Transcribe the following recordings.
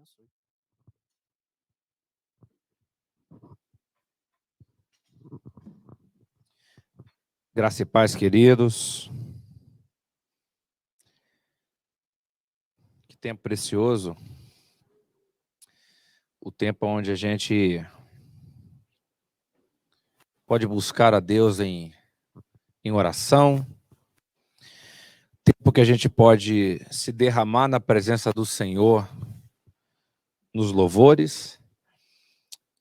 abençoe. Graça e paz, queridos. Que tempo precioso. O tempo onde a gente pode buscar a Deus em oração. Tempo que a gente pode se derramar na presença do Senhor nos louvores.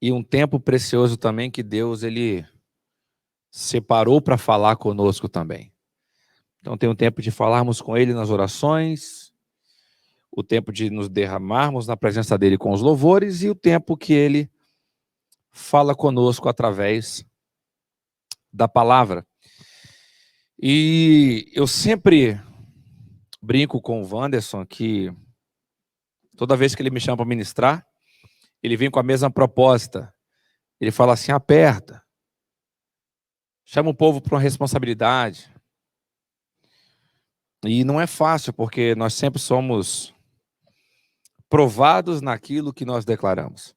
E um tempo precioso também que Deus, Ele separou para falar conosco também. Então tem o tempo de falarmos com Ele nas orações, o tempo de nos derramarmos na presença dEle com os louvores e o tempo que Ele fala conosco através da palavra. E eu sempre brinco com o Wanderson que toda vez que ele me chama para ministrar, ele vem com a mesma proposta. Ele fala assim: aperta, chama o povo para uma responsabilidade. E não é fácil, porque nós sempre somos provados naquilo que nós declaramos.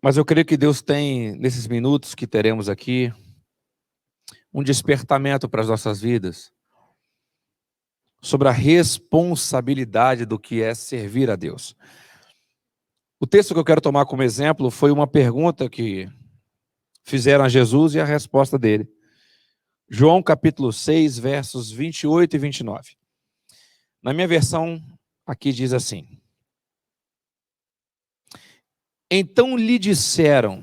Mas eu creio que Deus tem, nesses minutos que teremos aqui, um despertamento para as nossas vidas sobre a responsabilidade do que é servir a Deus. O texto que eu quero tomar como exemplo foi uma pergunta que fizeram a Jesus e a resposta dele. João capítulo 6, versos 28 e 29. Na minha versão, aqui diz assim: Então lhe disseram: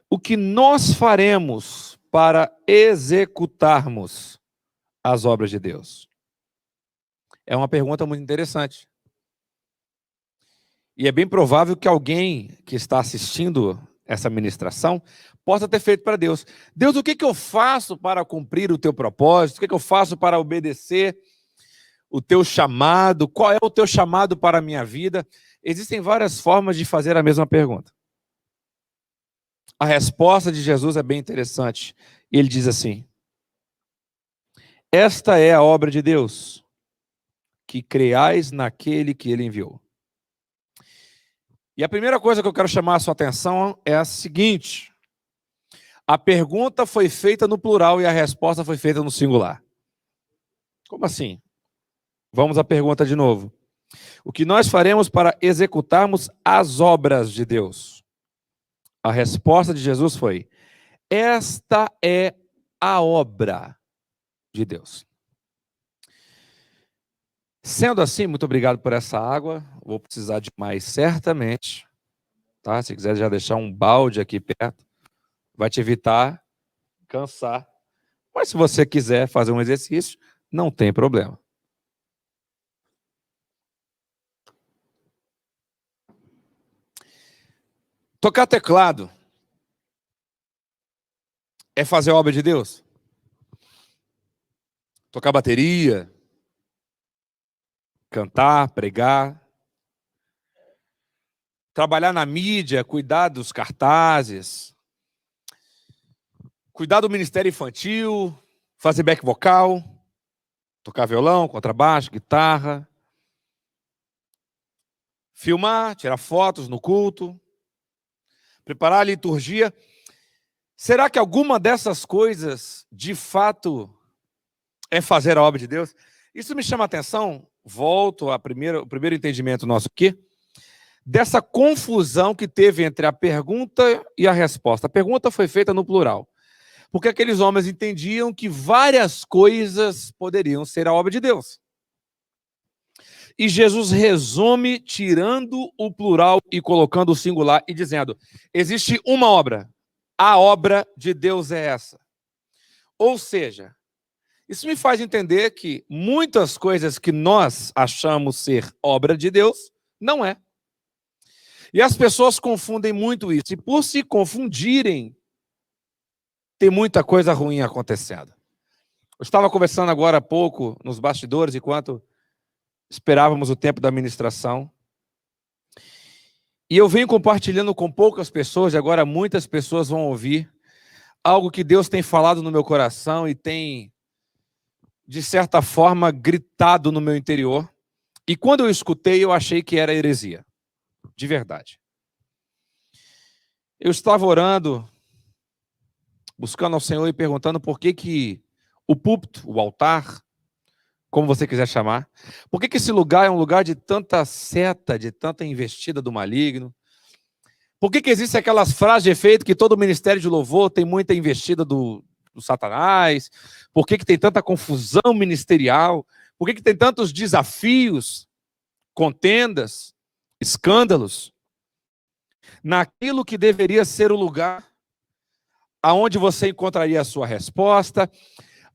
o que nós faremos para executarmos as obras de Deus? É uma pergunta muito interessante. E é bem provável que alguém que está assistindo essa ministração possa ter feito para Deus: Deus, o que eu faço para cumprir o teu propósito? O que eu faço para obedecer o teu chamado? Qual é o teu chamado para a minha vida? Existem várias formas de fazer a mesma pergunta. A resposta de Jesus é bem interessante. Ele diz assim: esta é a obra de Deus, que creais naquele que ele enviou. E a primeira coisa que eu quero chamar a sua atenção é a seguinte: a pergunta foi feita no plural e a resposta foi feita no singular. Como assim? Vamos à pergunta de novo. O que nós faremos para executarmos as obras de Deus? A resposta de Jesus foi: esta é a obra de Deus. Sendo assim, muito obrigado por essa água. Vou precisar de mais, certamente. Tá? Se quiser já deixar um balde aqui perto, vai te evitar cansar. Mas se você quiser fazer um exercício, não tem problema. Tocar teclado é fazer a obra de Deus? Tocar bateria, cantar, pregar, trabalhar na mídia, cuidar dos cartazes, cuidar do ministério infantil, fazer back vocal, tocar violão, contrabaixo, guitarra, filmar, tirar fotos no culto, preparar a liturgia. Será que alguma dessas coisas, de fato, é fazer a obra de Deus? Isso me chama a atenção, volto ao primeiro entendimento nosso aqui, dessa confusão que teve entre a pergunta e a resposta. A pergunta foi feita no plural, porque aqueles homens entendiam que várias coisas poderiam ser a obra de Deus. E Jesus resume tirando o plural e colocando o singular e dizendo: existe uma obra, a obra de Deus é essa. Ou seja, isso me faz entender que muitas coisas que nós achamos ser obra de Deus, não é. E as pessoas confundem muito isso. E por se confundirem, tem muita coisa ruim acontecendo. Eu estava conversando agora há pouco nos bastidores, enquanto esperávamos o tempo da ministração. E eu venho compartilhando com poucas pessoas, e agora muitas pessoas vão ouvir algo que Deus tem falado no meu coração e tem, de certa forma, gritado no meu interior. E quando eu escutei, eu achei que era heresia. De verdade. Eu estava orando, buscando ao Senhor e perguntando por que o púlpito, o altar, como você quiser chamar, por que esse lugar é um lugar de tanta seta, de tanta investida do maligno? Por que existem aquelas frases de efeito que todo ministério de louvor tem muita investida do Satanás? Por que tem tanta confusão ministerial? Por que tem tantos desafios, contendas, escândalos? Naquilo que deveria ser o lugar aonde você encontraria a sua resposta,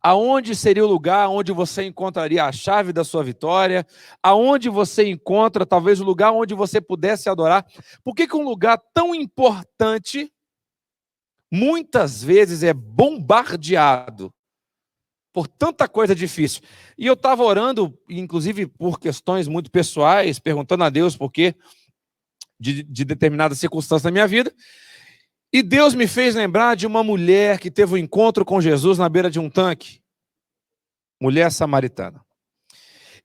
aonde seria o lugar onde você encontraria a chave da sua vitória, aonde você encontra talvez o lugar onde você pudesse adorar. Por que um lugar tão importante muitas vezes é bombardeado por tanta coisa difícil? E eu estava orando, inclusive por questões muito pessoais, perguntando a Deus por quê de determinadas circunstâncias na minha vida. E Deus me fez lembrar de uma mulher que teve um encontro com Jesus na beira de um tanque. Mulher samaritana.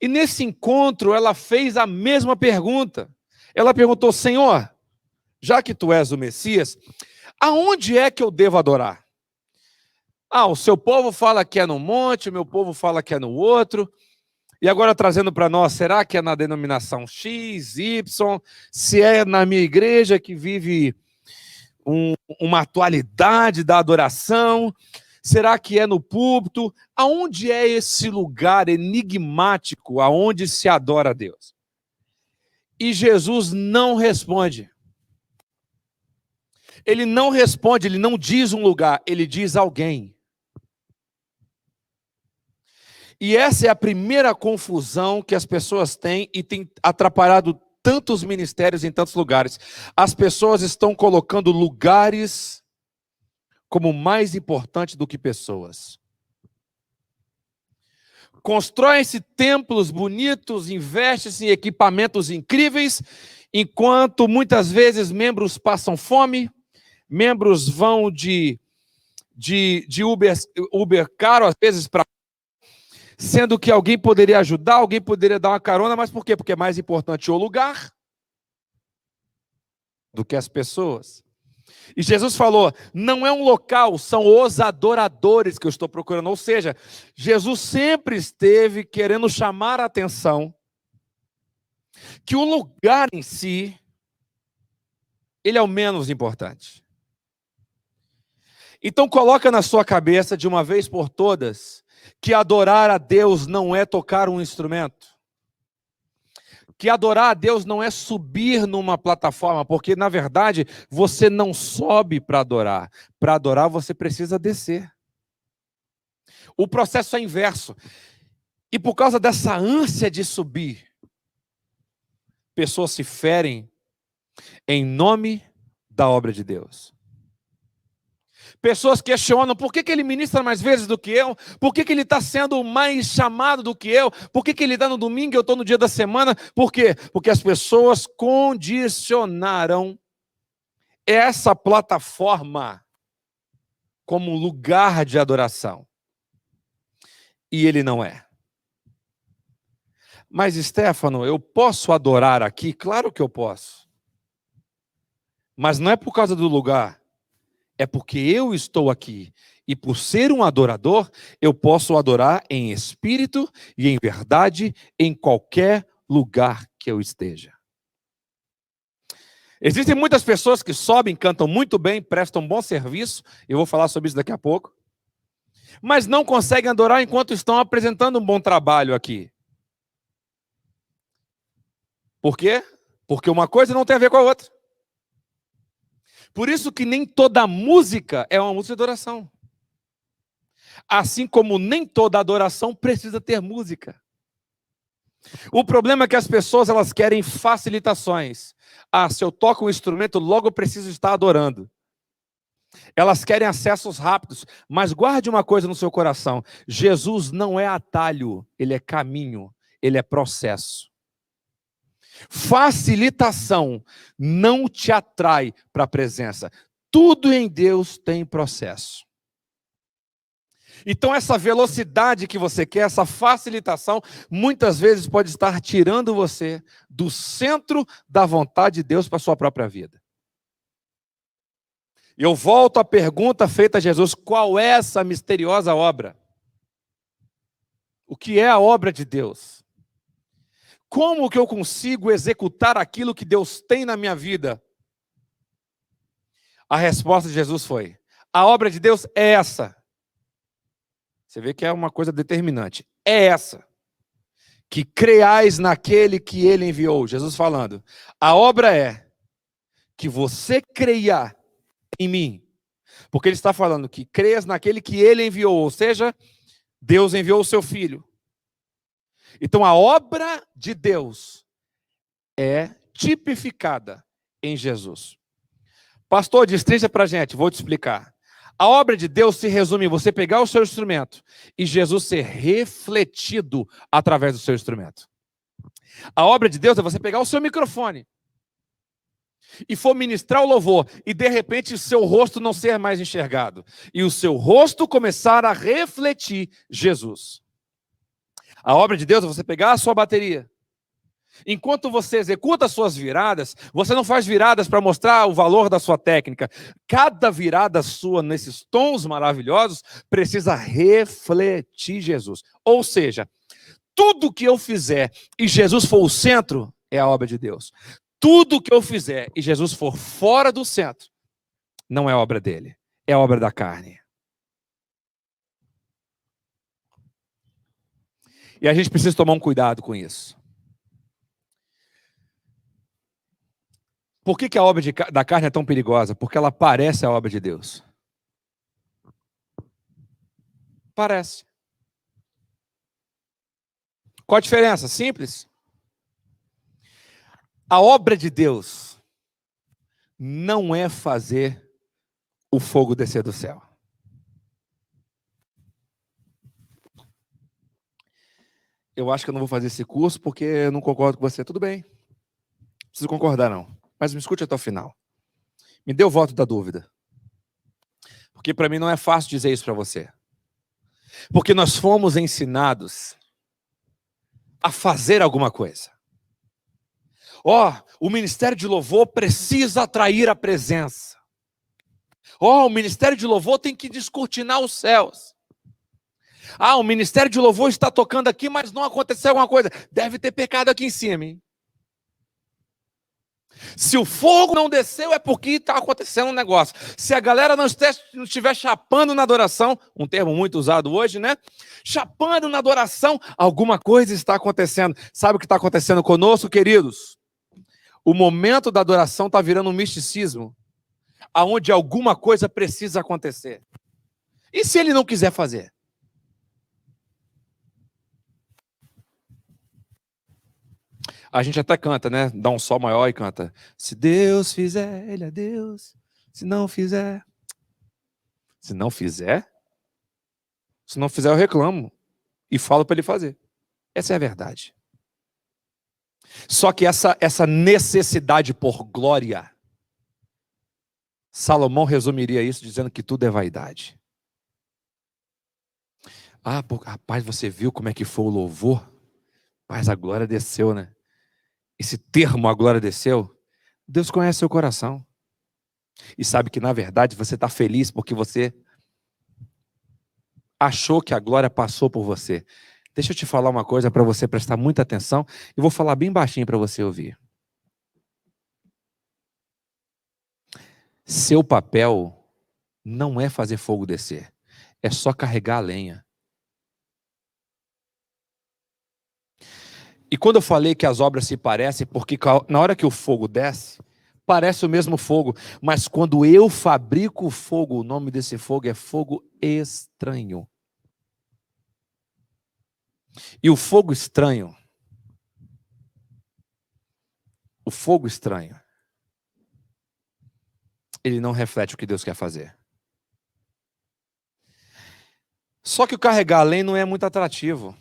E nesse encontro ela fez a mesma pergunta. Ela perguntou: Senhor, já que tu és o Messias, aonde é que eu devo adorar? O seu povo fala que é no monte, o meu povo fala que é no outro. E agora trazendo para nós, será que é na denominação X, Y? Se é na minha igreja que vive uma atualidade da adoração? Será que é no púlpito? Aonde é esse lugar enigmático aonde se adora a Deus? E Jesus não responde. Ele não responde, ele não diz um lugar, ele diz alguém. E essa é a primeira confusão que as pessoas têm e tem atrapalhado tantos ministérios em tantos lugares. As pessoas estão colocando lugares como mais importante do que pessoas. Constroem-se templos bonitos, investem-se em equipamentos incríveis, enquanto muitas vezes membros passam fome, membros vão de Uber caro, às vezes, sendo que alguém poderia ajudar, alguém poderia dar uma carona, mas por quê? Porque é mais importante o lugar do que as pessoas. E Jesus falou, não é um local, são os adoradores que eu estou procurando. Ou seja, Jesus sempre esteve querendo chamar a atenção que o lugar em si, ele é o menos importante. Então coloca na sua cabeça, de uma vez por todas, que adorar a Deus não é tocar um instrumento. Que adorar a Deus não é subir numa plataforma, porque, na verdade, você não sobe para adorar. Para adorar, você precisa descer. O processo é inverso. E por causa dessa ânsia de subir, pessoas se ferem em nome da obra de Deus. Pessoas questionam por que ele ministra mais vezes do que eu, por que ele está sendo mais chamado do que eu, por que ele está no domingo e eu estou no dia da semana. Por quê? Porque as pessoas condicionaram essa plataforma como lugar de adoração. E ele não é. Mas, Stefano, eu posso adorar aqui? Claro que eu posso. Mas não é por causa do lugar. É porque eu estou aqui. E por ser um adorador, eu posso adorar em espírito e em verdade em qualquer lugar que eu esteja. Existem muitas pessoas que sobem, cantam muito bem, prestam bom serviço. Eu vou falar sobre isso daqui a pouco. Mas não conseguem adorar enquanto estão apresentando um bom trabalho aqui. Por quê? Porque uma coisa não tem a ver com a outra. Por isso que nem toda música é uma música de adoração. Assim como nem toda adoração precisa ter música. O problema é que as pessoas elas querem facilitações. Se eu toco um instrumento, logo eu preciso estar adorando. Elas querem acessos rápidos. Mas guarde uma coisa no seu coração. Jesus não é atalho, ele é caminho, ele é processo. Facilitação não te atrai para a presença. Tudo em Deus tem processo. Então, essa velocidade que você quer, essa facilitação, muitas vezes pode estar tirando você do centro da vontade de Deus para a sua própria vida. E eu volto à pergunta feita a Jesus: qual é essa misteriosa obra? O que é a obra de Deus? Como que eu consigo executar aquilo que Deus tem na minha vida? A resposta de Jesus foi: a obra de Deus é essa. Você vê que é uma coisa determinante. É essa: que creais naquele que ele enviou. Jesus falando. A obra é que você creia em mim. Porque ele está falando que creias naquele que ele enviou. Ou seja, Deus enviou o seu filho. Então a obra de Deus é tipificada em Jesus. Pastor, destrincha para a gente, vou te explicar. A obra de Deus se resume em você pegar o seu instrumento e Jesus ser refletido através do seu instrumento. A obra de Deus é você pegar o seu microfone e for ministrar o louvor e de repente o seu rosto não ser mais enxergado e o seu rosto começar a refletir Jesus. A obra de Deus é você pegar a sua bateria. Enquanto você executa as suas viradas, você não faz viradas para mostrar o valor da sua técnica. Cada virada sua nesses tons maravilhosos precisa refletir Jesus. Ou seja, tudo que eu fizer e Jesus for o centro, é a obra de Deus. Tudo que eu fizer e Jesus for fora do centro, não é obra dele, é obra da carne. E a gente precisa tomar um cuidado com isso. Por que a obra da carne é tão perigosa? Porque ela parece a obra de Deus. Parece. Qual a diferença? Simples. A obra de Deus não é fazer o fogo descer do céu. Eu acho que eu não vou fazer esse curso porque eu não concordo com você. Tudo bem. Não preciso concordar, não. Mas me escute até o final. Me dê o voto da dúvida. Porque para mim não é fácil dizer isso para você. Porque nós fomos ensinados a fazer alguma coisa. O ministério de louvor precisa atrair a presença. O ministério de louvor tem que descortinar os céus. O ministério de louvor está tocando aqui, mas não aconteceu alguma coisa. Deve ter pecado aqui em cima, hein? Se o fogo não desceu, é porque está acontecendo um negócio. Se a galera não estiver chapando na adoração, um termo muito usado hoje, né? Chapando na adoração, alguma coisa está acontecendo. Sabe o que está acontecendo conosco, queridos? O momento da adoração está virando um misticismo, aonde alguma coisa precisa acontecer. E se ele não quiser fazer? A gente até canta, né? Dá um sol maior e canta. Se Deus fizer, ele é Deus. Se não fizer. Se não fizer? Se não fizer, eu reclamo. E falo para ele fazer. Essa é a verdade. Só que essa necessidade por glória, Salomão resumiria isso dizendo que tudo é vaidade. Rapaz, você viu como é que foi o louvor? Rapaz, a glória desceu, né? Esse termo, a glória desceu, Deus conhece seu coração. E sabe que, na verdade, você está feliz porque você achou que a glória passou por você. Deixa eu te falar uma coisa para você prestar muita atenção. E vou falar bem baixinho para você ouvir. Seu papel não é fazer fogo descer. É só carregar a lenha. E quando eu falei que as obras se parecem, porque na hora que o fogo desce, parece o mesmo fogo, mas quando eu fabrico o fogo, o nome desse fogo é fogo estranho. E o fogo estranho, ele não reflete o que Deus quer fazer. Só que o carregar a lenha não é muito atrativo.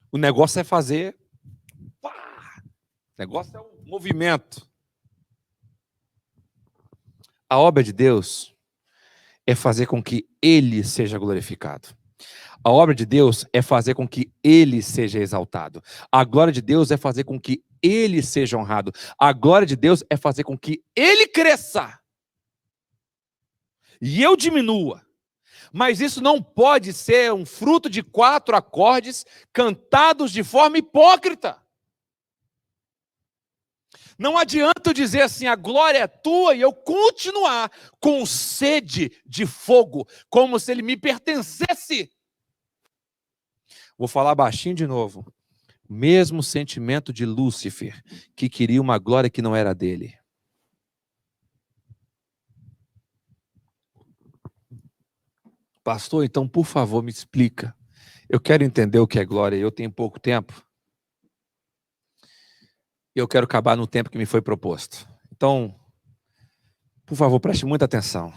O negócio é fazer. O negócio é um movimento. A obra de Deus é fazer com que Ele seja glorificado. A obra de Deus é fazer com que Ele seja exaltado. A glória de Deus é fazer com que Ele seja honrado. A glória de Deus é fazer com que Ele cresça e eu diminua. Mas isso não pode ser um fruto de 4 acordes cantados de forma hipócrita. Não adianta eu dizer assim, a glória é tua, e eu continuar com sede de fogo, como se ele me pertencesse. Vou falar baixinho de novo. Mesmo sentimento de Lúcifer, que queria uma glória que não era dele. Pastor, então, por favor, me explica. Eu quero entender o que é glória, eu tenho pouco tempo. Eu quero acabar no tempo que me foi proposto. Então, por favor, preste muita atenção.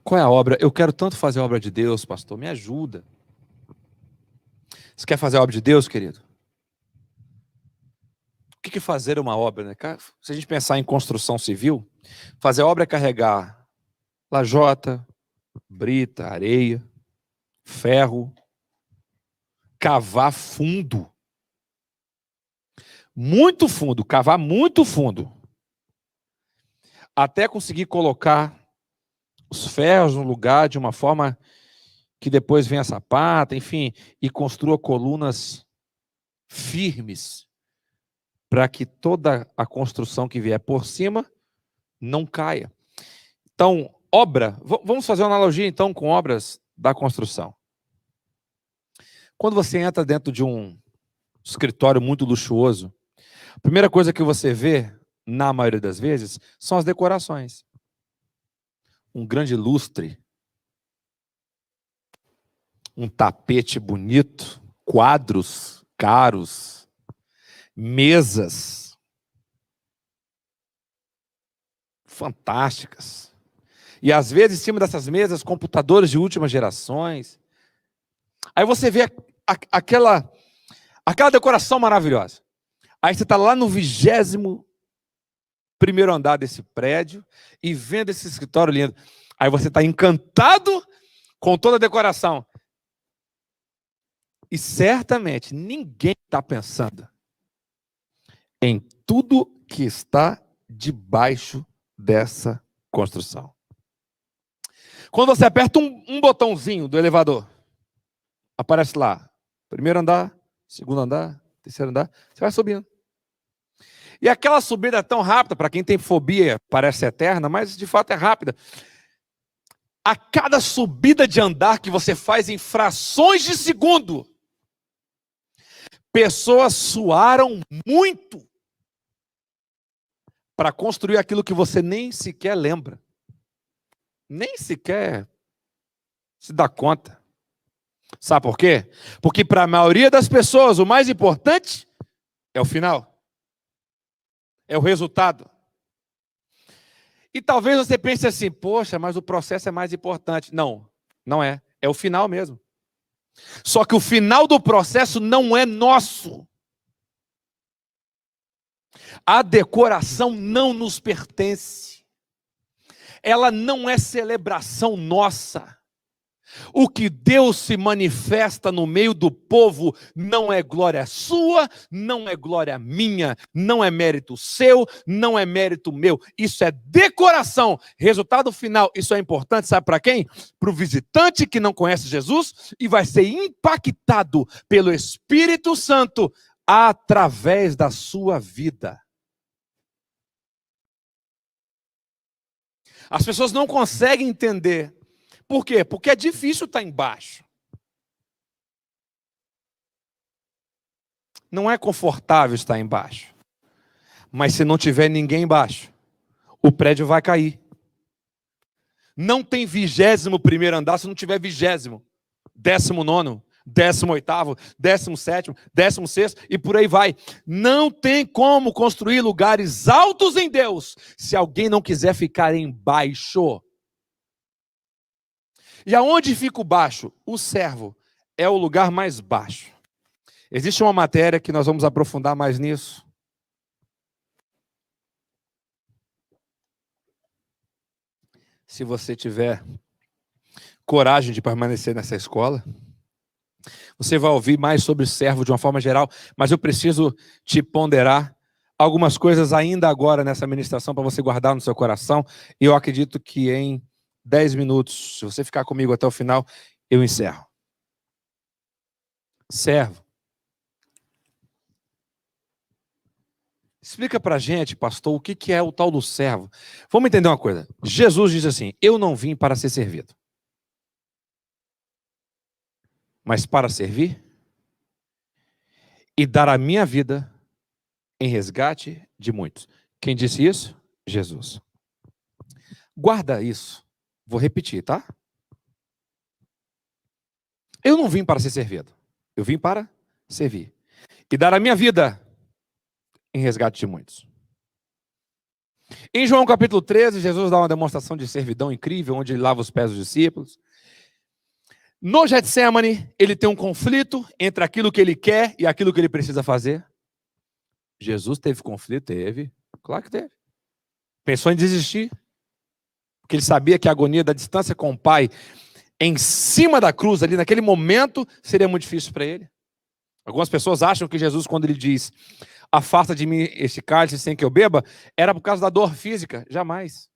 Qual é a obra? Eu quero tanto fazer a obra de Deus, pastor, me ajuda. Você quer fazer a obra de Deus, querido? O que é fazer uma obra, né? Se a gente pensar em construção civil, fazer obra é carregar lajota, brita, areia, ferro, cavar fundo. Muito fundo, cavar muito fundo. Até conseguir colocar os ferros no lugar de uma forma que depois venha a sapata, enfim, e construa colunas firmes para que toda a construção que vier por cima não caia. Então, obra, vamos fazer uma analogia então com obras da construção. Quando você entra dentro de um escritório muito luxuoso, a primeira coisa que você vê, na maioria das vezes, são as decorações. Um grande lustre, um tapete bonito, quadros caros, mesas fantásticas. E às vezes, em cima dessas mesas, computadores de últimas gerações. Aí você vê aquela decoração maravilhosa. Aí você está lá no 21º andar desse prédio e vendo esse escritório lindo. Aí você está encantado com toda a decoração. E certamente ninguém está pensando em tudo que está debaixo dessa construção. Quando você aperta um botãozinho do elevador, aparece lá, 1º andar, 2º andar, 3º andar, você vai subindo. E aquela subida é tão rápida, para quem tem fobia, parece eterna, mas de fato é rápida. A cada subida de andar que você faz em frações de segundo, pessoas suaram muito para construir aquilo que você nem sequer lembra. Nem sequer se dá conta. Sabe por quê? Porque para a maioria das pessoas, o mais importante é o final. É o resultado. E talvez você pense assim, poxa, mas o processo é mais importante. Não, não é. É o final mesmo. Só que o final do processo não é nosso. A decoração não nos pertence. Ela não é celebração nossa. O que Deus se manifesta no meio do povo não é glória sua, não é glória minha, não é mérito seu, não é mérito meu. Isso é decoração. Resultado final, isso é importante, sabe para quem? Para o visitante que não conhece Jesus e vai ser impactado pelo Espírito Santo através da sua vida. As pessoas não conseguem entender. Por quê? Porque é difícil estar embaixo. Não é confortável estar embaixo. Mas se não tiver ninguém embaixo, o prédio vai cair. Não tem 21º andar se não tiver 20º, 19º, 18º, 17º, 16º e por aí vai. Não tem como construir lugares altos em Deus se alguém não quiser ficar embaixo. E aonde fica o baixo? O servo é o lugar mais baixo. Existe uma matéria que nós vamos aprofundar mais nisso. se você tiver coragem de permanecer nessa escola. Você vai ouvir mais sobre servo de uma forma geral, mas eu preciso te ponderar algumas coisas ainda agora nessa ministração para você guardar no seu coração. E eu acredito que em 10 minutos, se você ficar comigo até o final, eu encerro. Servo. Explica pra gente, pastor, o que é o tal do servo. Vamos entender uma coisa. Jesus diz assim: eu não vim para ser servido, mas para servir e dar a minha vida em resgate de muitos. Quem disse isso? Jesus. Guarda isso. Vou repetir, tá? Eu não vim para ser servido. Eu vim para servir e dar a minha vida em resgate de muitos. Em João capítulo 13, Jesus dá uma demonstração de servidão incrível, onde ele lava os pés dos discípulos. No Getsemane, ele tem um conflito entre aquilo que ele quer e aquilo que ele precisa fazer. Jesus teve conflito? Teve. Claro que teve. Pensou em desistir, porque ele sabia que a agonia da distância com o Pai, em cima da cruz, ali naquele momento, seria muito difícil para ele. Algumas pessoas acham que Jesus, quando ele diz: afasta de mim este cálice sem que eu beba, era por causa da dor física. Jamais.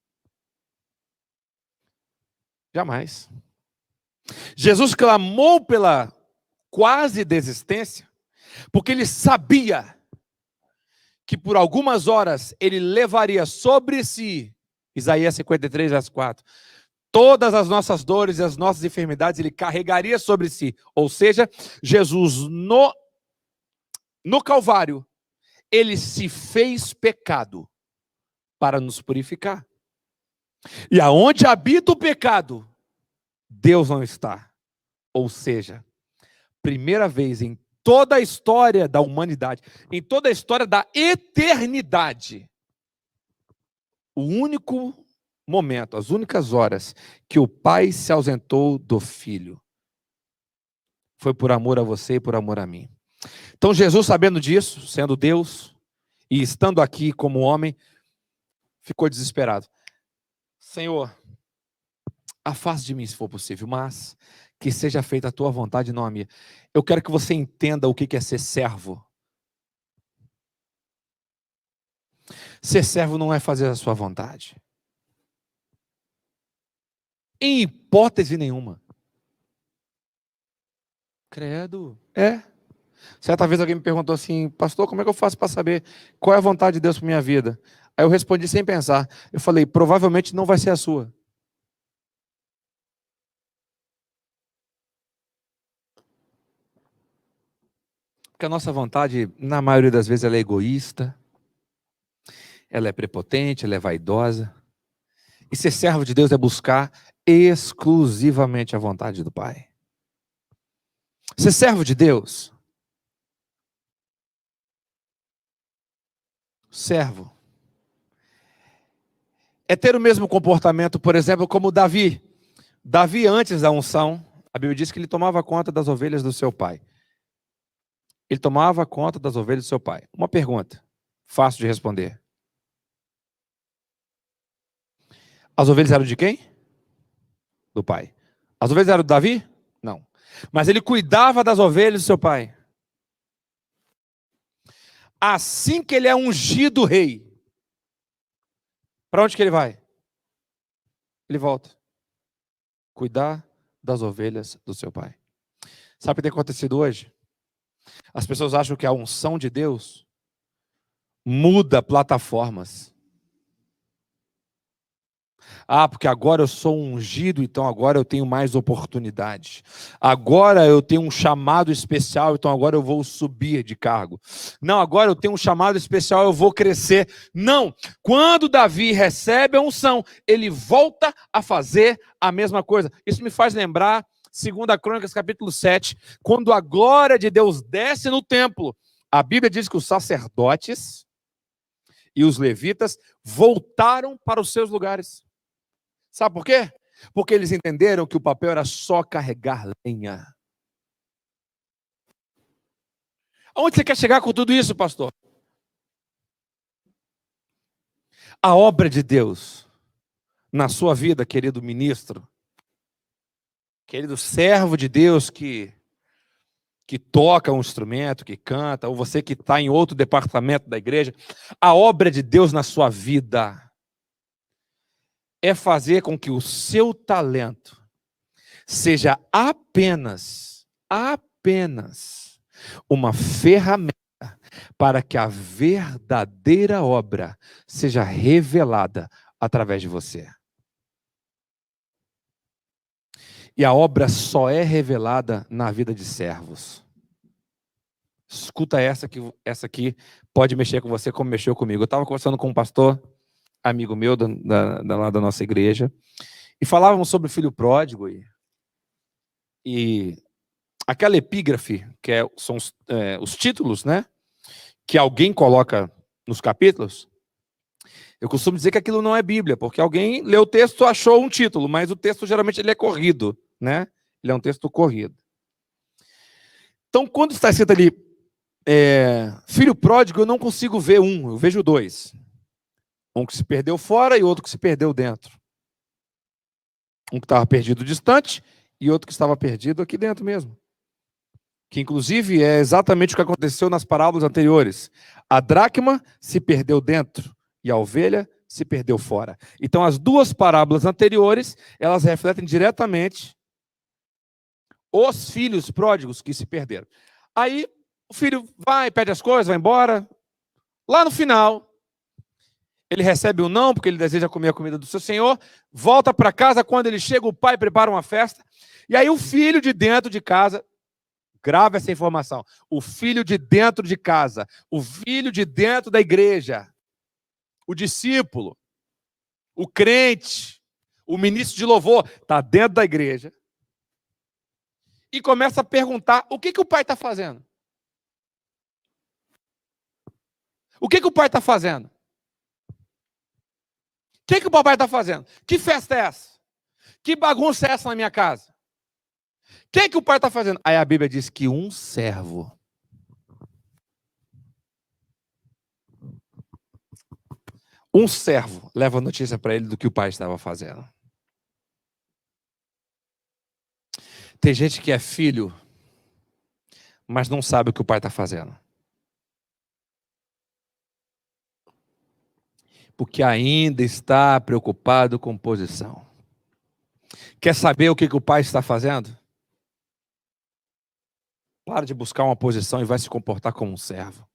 Jamais. Jesus clamou pela quase desistência, porque ele sabia que por algumas horas ele levaria sobre si, Isaías 53, verso 4, todas as nossas dores e as nossas enfermidades ele carregaria sobre si. Ou seja, Jesus no Calvário, ele se fez pecado para nos purificar. E aonde habita o pecado, Deus não está. Ou seja, primeira vez em toda a história da humanidade, em toda a história da eternidade, o único momento, as únicas horas que o Pai se ausentou do Filho foi por amor a você e por amor a mim. Então Jesus, sabendo disso, sendo Deus e estando aqui como homem, ficou desesperado. Senhor, afaste de mim se for possível, mas que seja feita a tua vontade e não a minha. Eu quero que você entenda o que é ser servo. Ser servo não é fazer a sua vontade. Em hipótese nenhuma. Credo. É. Certa vez alguém me perguntou assim: pastor, como é que eu faço para saber qual é a vontade de Deus para minha vida? Aí eu respondi sem pensar. Eu falei: provavelmente não vai ser a sua. Porque a nossa vontade, na maioria das vezes, ela é egoísta, ela é prepotente, ela é vaidosa. E ser servo de Deus é buscar exclusivamente a vontade do Pai. Ser servo de Deus, servo, é ter o mesmo comportamento, por exemplo, como Davi. Davi, antes da unção, a Bíblia diz que ele tomava conta das ovelhas do seu pai. Ele tomava conta das ovelhas do seu pai. Uma pergunta, fácil de responder. As ovelhas eram de quem? Do pai. As ovelhas eram do Davi? Não. Mas ele cuidava das ovelhas do seu pai. Assim que ele é ungido rei, para onde que ele vai? Ele volta. Cuidar das ovelhas do seu pai. Sabe o que tem acontecido hoje? As pessoas acham que a unção de Deus muda plataformas. Ah, porque agora eu sou ungido, então agora eu tenho mais oportunidades. Agora eu tenho um chamado especial, então agora eu vou subir de cargo. Não, agora eu tenho um chamado especial, eu vou crescer. Não, quando Davi recebe a unção, ele volta a fazer a mesma coisa. Isso me faz lembrar 2 Crônicas capítulo 7, quando a glória de Deus desce no templo. A Bíblia diz que os sacerdotes e os levitas voltaram para os seus lugares. Sabe por quê? Porque eles entenderam que o papel era só carregar lenha. Aonde você quer chegar com tudo isso, pastor? A obra de Deus na sua vida, querido ministro, querido servo de Deus que toca um instrumento, que canta, ou você que está em outro departamento da igreja, a obra de Deus na sua vida é fazer com que o seu talento seja apenas uma ferramenta para que a verdadeira obra seja revelada através de você. E a obra só é revelada na vida de servos. Escuta essa aqui pode mexer com você como mexeu comigo. Eu estava conversando com um pastor, amigo meu lá da nossa igreja, e falávamos sobre o filho pródigo e aquela epígrafe, que são os títulos, né, que alguém coloca nos capítulos. Eu costumo dizer que aquilo não é Bíblia, porque alguém leu o texto, achou um título, mas o texto geralmente ele é corrido, né? Ele é um texto corrido. Então, quando está escrito ali, filho pródigo, eu não consigo ver um, eu vejo dois. Um que se perdeu fora e outro que se perdeu dentro. Um que estava perdido distante e outro que estava perdido aqui dentro mesmo. Que inclusive é exatamente o que aconteceu nas parábolas anteriores. A dracma se perdeu dentro e a ovelha se perdeu fora. Então as duas parábolas anteriores, elas refletem diretamente os filhos pródigos que se perderam. Aí o filho vai, pede as coisas, vai embora. Lá no final, ele recebe um não, porque ele deseja comer a comida do seu senhor, volta para casa, quando ele chega, o pai prepara uma festa, e aí o filho de dentro de casa, grava essa informação, o filho de dentro de casa, o filho de dentro da igreja, o discípulo, o crente, o ministro de louvor, está dentro da igreja, e começa a perguntar, o que o pai está fazendo? O que o pai está fazendo? O que o papai está fazendo? Que festa é essa? Que bagunça é essa na minha casa? O que o pai está fazendo? Aí a Bíblia diz que um servo leva notícia para ele do que o pai estava fazendo. Tem gente que é filho, mas não sabe o que o pai está fazendo. Porque ainda está preocupado com posição. Quer saber o que o pai está fazendo? Para de buscar uma posição e vai se comportar como um servo.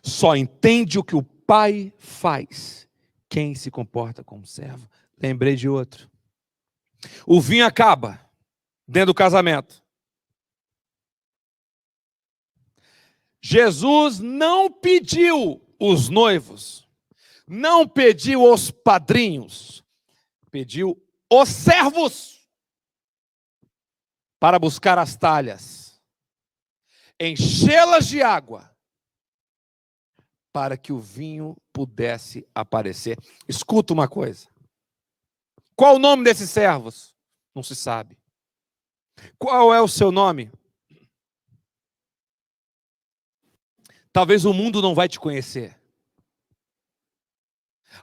Só entende o que o pai faz quem se comporta como servo. Lembrei de outro. O vinho acaba dentro do casamento. Jesus não pediu os noivos, não pediu os padrinhos, pediu os servos para buscar as talhas, enchê-las de água, para que o vinho pudesse aparecer. Escuta uma coisa. Qual o nome desses servos? Não se sabe. Qual é o seu nome? Talvez o mundo não vai te conhecer.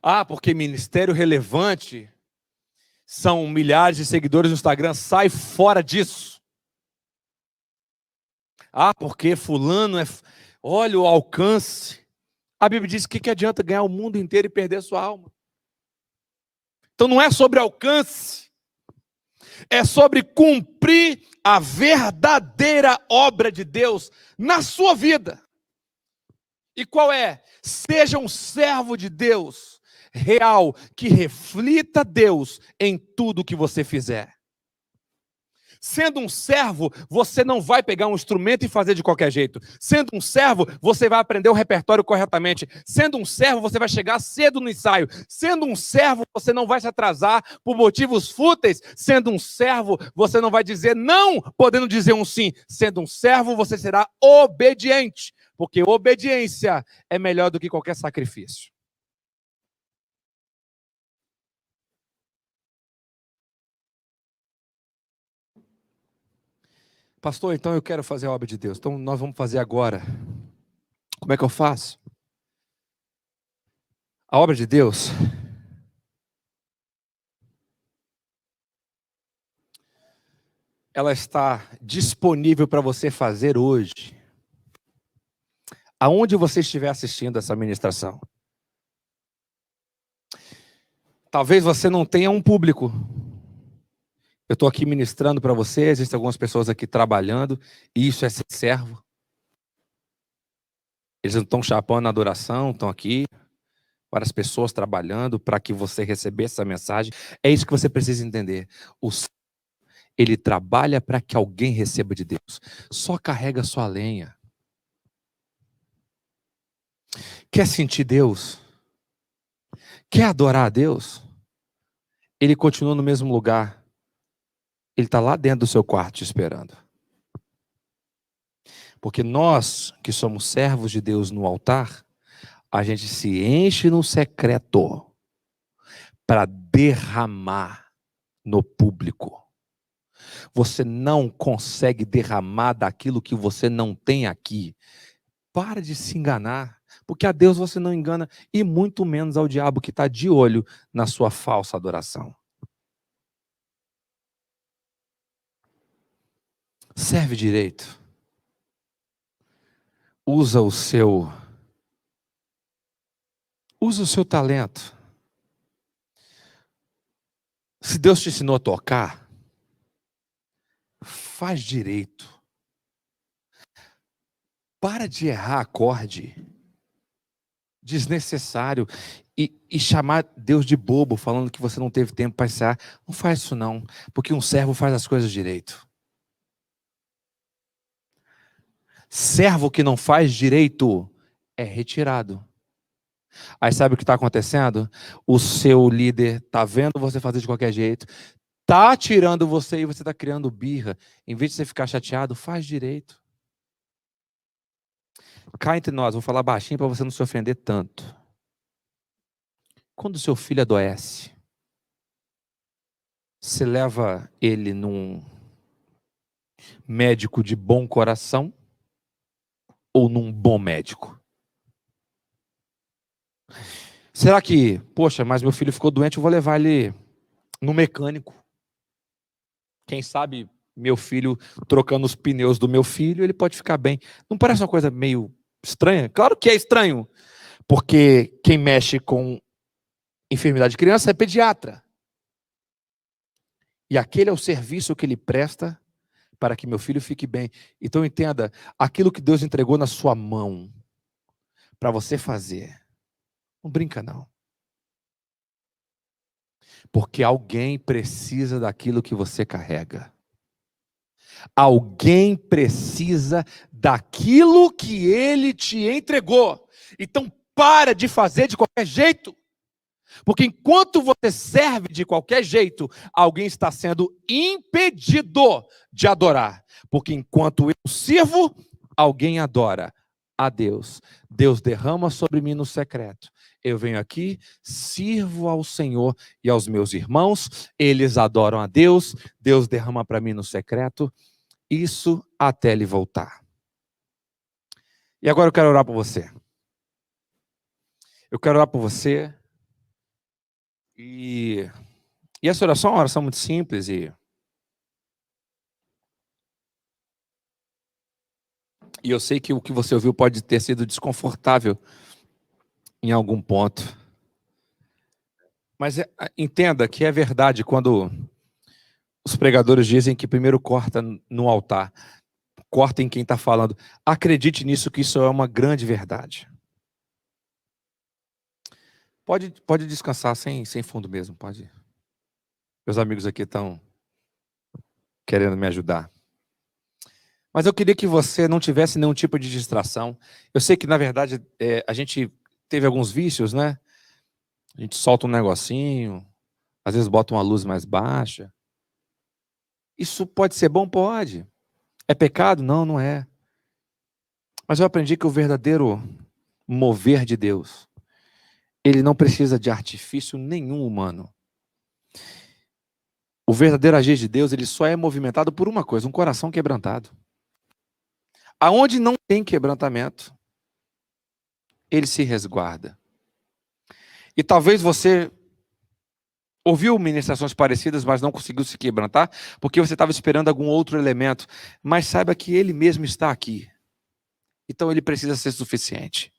Ah, porque ministério relevante são milhares de seguidores no Instagram. Sai fora disso. Ah, porque fulano é... Olha o alcance. A Bíblia diz que adianta ganhar o mundo inteiro e perder a sua alma. Então não é sobre alcance. É sobre cumprir a verdadeira obra de Deus na sua vida. E qual é? Seja um servo de Deus real, que reflita Deus em tudo que você fizer. Sendo um servo, você não vai pegar um instrumento e fazer de qualquer jeito. Sendo um servo, você vai aprender o repertório corretamente. Sendo um servo, você vai chegar cedo no ensaio. Sendo um servo, você não vai se atrasar por motivos fúteis. Sendo um servo, você não vai dizer não, podendo dizer um sim. Sendo um servo, você será obediente, porque obediência é melhor do que qualquer sacrifício. Pastor, então eu quero fazer a obra de Deus. Então nós vamos fazer agora. Como é que eu faço? A obra de Deus ela está disponível para você fazer hoje. Aonde você estiver assistindo essa ministração. Talvez você não tenha um público. Eu estou aqui ministrando para você, existem algumas pessoas aqui trabalhando, e isso é ser servo. Eles não estão chapando na adoração, estão aqui, várias pessoas trabalhando para que você recebesse essa mensagem. É isso que você precisa entender. Ele trabalha para que alguém receba de Deus. Só carrega sua lenha. Quer sentir Deus? Quer adorar a Deus? Ele continua no mesmo lugar. Ele está lá dentro do seu quarto te esperando. Porque nós, que somos servos de Deus no altar, a gente se enche no secreto para derramar no público. Você não consegue derramar daquilo que você não tem aqui. Para de se enganar, porque a Deus você não engana, e muito menos ao diabo que está de olho na sua falsa adoração. Serve direito. Usa o seu talento. Se Deus te ensinou a tocar, faz direito. Para de errar acorde desnecessário e chamar Deus de bobo, falando que você não teve tempo para ensaiar. Não faz isso não, porque um servo faz as coisas direito. Servo que não faz direito é retirado. Aí sabe o que está acontecendo? O seu líder está vendo você fazer de qualquer jeito, está tirando você e você está criando birra. Em vez de você ficar chateado, faz direito. Cá entre nós, vou falar baixinho para você não se ofender tanto. Quando o seu filho adoece, você leva ele num médico de bom coração ou num bom médico? Será que, poxa, mas meu filho ficou doente, eu vou levar ele no mecânico? Quem sabe meu filho trocando os pneus do meu filho, ele pode ficar bem. Não parece uma coisa meio estranha? Claro que é estranho, porque quem mexe com enfermidade de criança é pediatra. E aquele é o serviço que ele presta para que meu filho fique bem. Então entenda, aquilo que Deus entregou na sua mão para você fazer, não brinca não. Porque alguém precisa daquilo que você carrega. Alguém precisa daquilo que ele te entregou. Então para de fazer de qualquer jeito. Porque enquanto você serve de qualquer jeito, alguém está sendo impedido de adorar. Porque enquanto eu sirvo, alguém adora a Deus. Deus derrama sobre mim no secreto. Eu venho aqui, sirvo ao Senhor e aos meus irmãos, eles adoram a Deus, Deus derrama para mim no secreto, isso até ele voltar. E agora eu quero orar por você. Eu quero orar por você. E essa oração é uma oração muito simples e eu sei que o que você ouviu pode ter sido desconfortável em algum ponto. Mas entenda que é verdade quando os pregadores dizem que primeiro corta no altar, corta em quem está falando. Acredite nisso, que isso é uma grande verdade. Pode descansar sem fundo mesmo, pode. Meus amigos aqui estão querendo me ajudar. Mas eu queria que você não tivesse nenhum tipo de distração. Eu sei que, na verdade, a gente teve alguns vícios, né? A gente solta um negocinho, às vezes bota uma luz mais baixa. Isso pode ser bom? Pode. É pecado? Não, não é. Mas eu aprendi que o verdadeiro mover de Deus, ele não precisa de artifício nenhum humano. O verdadeiro agir de Deus, ele só é movimentado por uma coisa, um coração quebrantado. Aonde não tem quebrantamento, ele se resguarda. E talvez você ouviu ministrações parecidas, mas não conseguiu se quebrantar, porque você estava esperando algum outro elemento. Mas saiba que Ele mesmo está aqui. Então Ele precisa ser suficiente.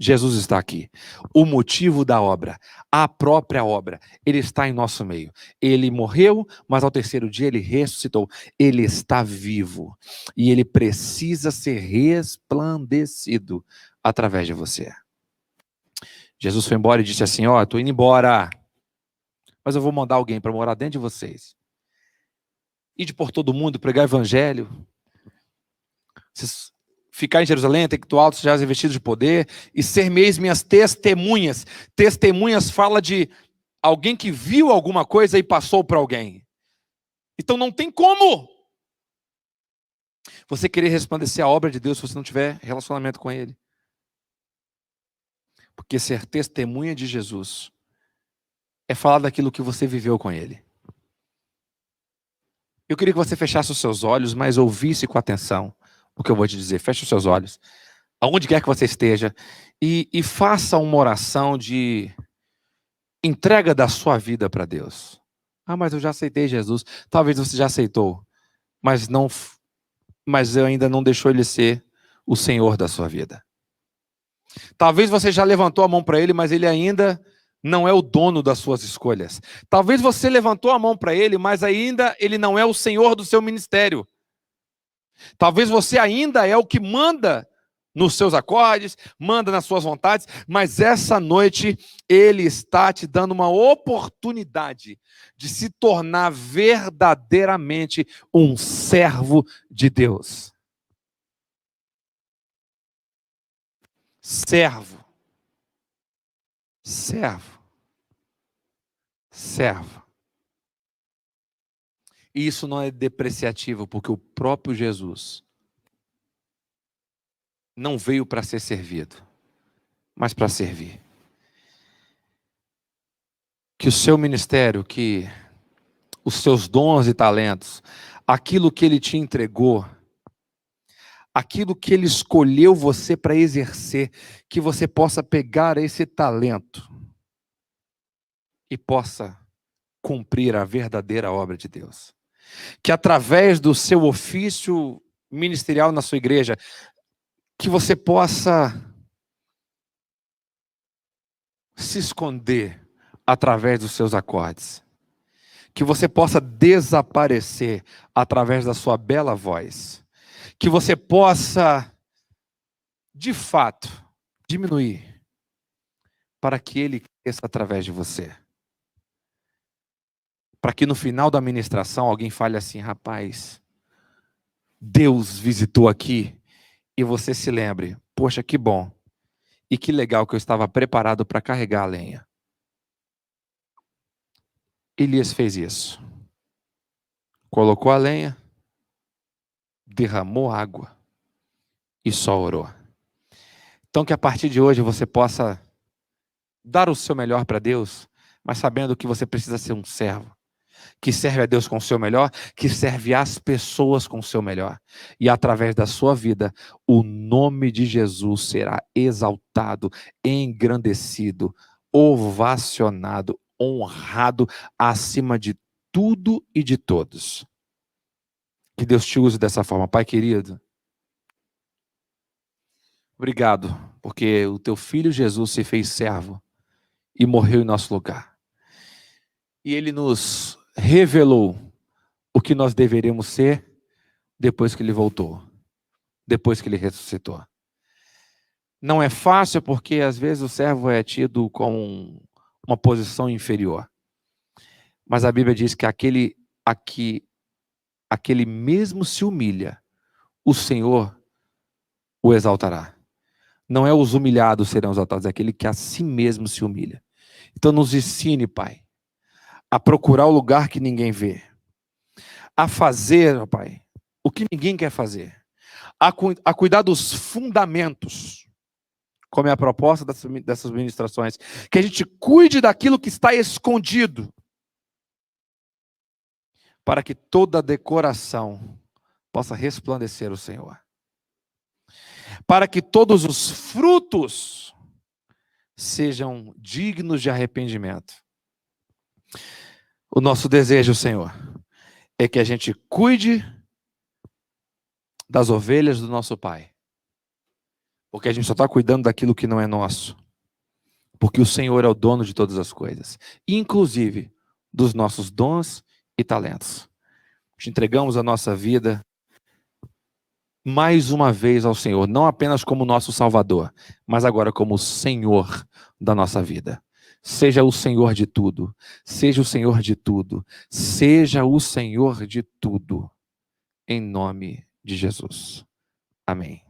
Jesus está aqui. O motivo da obra, a própria obra, Ele está em nosso meio. Ele morreu, mas ao terceiro dia Ele ressuscitou. Ele está vivo. E Ele precisa ser resplandecido através de você. Jesus foi embora e disse assim, ó, estou indo embora, mas eu vou mandar alguém para morar dentro de vocês. Ide por todo mundo, pregar evangelho. Vocês ficar em Jerusalém, ter que tu alto, sejais revestidos de poder, e ser mesmo minhas testemunhas. Testemunhas fala de alguém que viu alguma coisa e passou para alguém. Então não tem como você querer resplandecer a obra de Deus se você não tiver relacionamento com Ele. Porque ser testemunha de Jesus é falar daquilo que você viveu com Ele. Eu queria que você fechasse os seus olhos, mas ouvisse com atenção o que eu vou te dizer. Feche os seus olhos, aonde quer que você esteja, e faça uma oração de entrega da sua vida para Deus. Ah, mas eu já aceitei Jesus. Talvez você já aceitou, mas eu ainda não deixou Ele ser o Senhor da sua vida. Talvez você já levantou a mão para Ele, mas Ele ainda não é o dono das suas escolhas. Talvez você levantou a mão para Ele, mas ainda Ele não é o Senhor do seu ministério. Talvez você ainda é o que manda nos seus acordes, manda nas suas vontades, mas essa noite Ele está te dando uma oportunidade de se tornar verdadeiramente um servo de Deus. Servo. Servo. Servo. E isso não é depreciativo, porque o próprio Jesus não veio para ser servido, mas para servir. Que o seu ministério, que os seus dons e talentos, aquilo que Ele te entregou, aquilo que Ele escolheu você para exercer, que você possa pegar esse talento e possa cumprir a verdadeira obra de Deus. Que através do seu ofício ministerial na sua igreja, que você possa se esconder através dos seus acordes. Que você possa desaparecer através da sua bela voz. Que você possa, de fato, diminuir para que Ele cresça através de você. Para que no final da ministração alguém fale assim, rapaz, Deus visitou aqui e você se lembre, poxa, que bom. E que legal que eu estava preparado para carregar a lenha. Elias fez isso. Colocou a lenha, derramou água e só orou. Então que a partir de hoje você possa dar o seu melhor para Deus, mas sabendo que você precisa ser um servo, que serve a Deus com o seu melhor, que serve às pessoas com o seu melhor. E através da sua vida, o nome de Jesus será exaltado, engrandecido, ovacionado, honrado acima de tudo e de todos. Que Deus te use dessa forma. Pai querido, obrigado, porque o teu filho Jesus se fez servo e morreu em nosso lugar. E ele nos revelou o que nós deveríamos ser depois que ele voltou, depois que ele ressuscitou. Não é fácil porque às vezes o servo é tido com uma posição inferior. Mas a Bíblia diz que aquele mesmo se humilha, o Senhor o exaltará. Não é os humilhados serão exaltados, é aquele que a si mesmo se humilha. Então nos ensine, Pai, a procurar o lugar que ninguém vê, a fazer, Pai, o que ninguém quer fazer, a cuidar dos fundamentos, como é a proposta dessas ministrações, que a gente cuide daquilo que está escondido, para que toda a decoração possa resplandecer o Senhor. Para que todos os frutos sejam dignos de arrependimento. O nosso desejo, Senhor, é que a gente cuide das ovelhas do nosso Pai. Porque a gente só está cuidando daquilo que não é nosso. Porque o Senhor é o dono de todas as coisas, inclusive dos nossos dons e talentos. Te entregamos a nossa vida mais uma vez ao Senhor, não apenas como nosso Salvador, mas agora como o Senhor da nossa vida. Seja o Senhor de tudo, seja o Senhor de tudo, seja o Senhor de tudo, em nome de Jesus. Amém.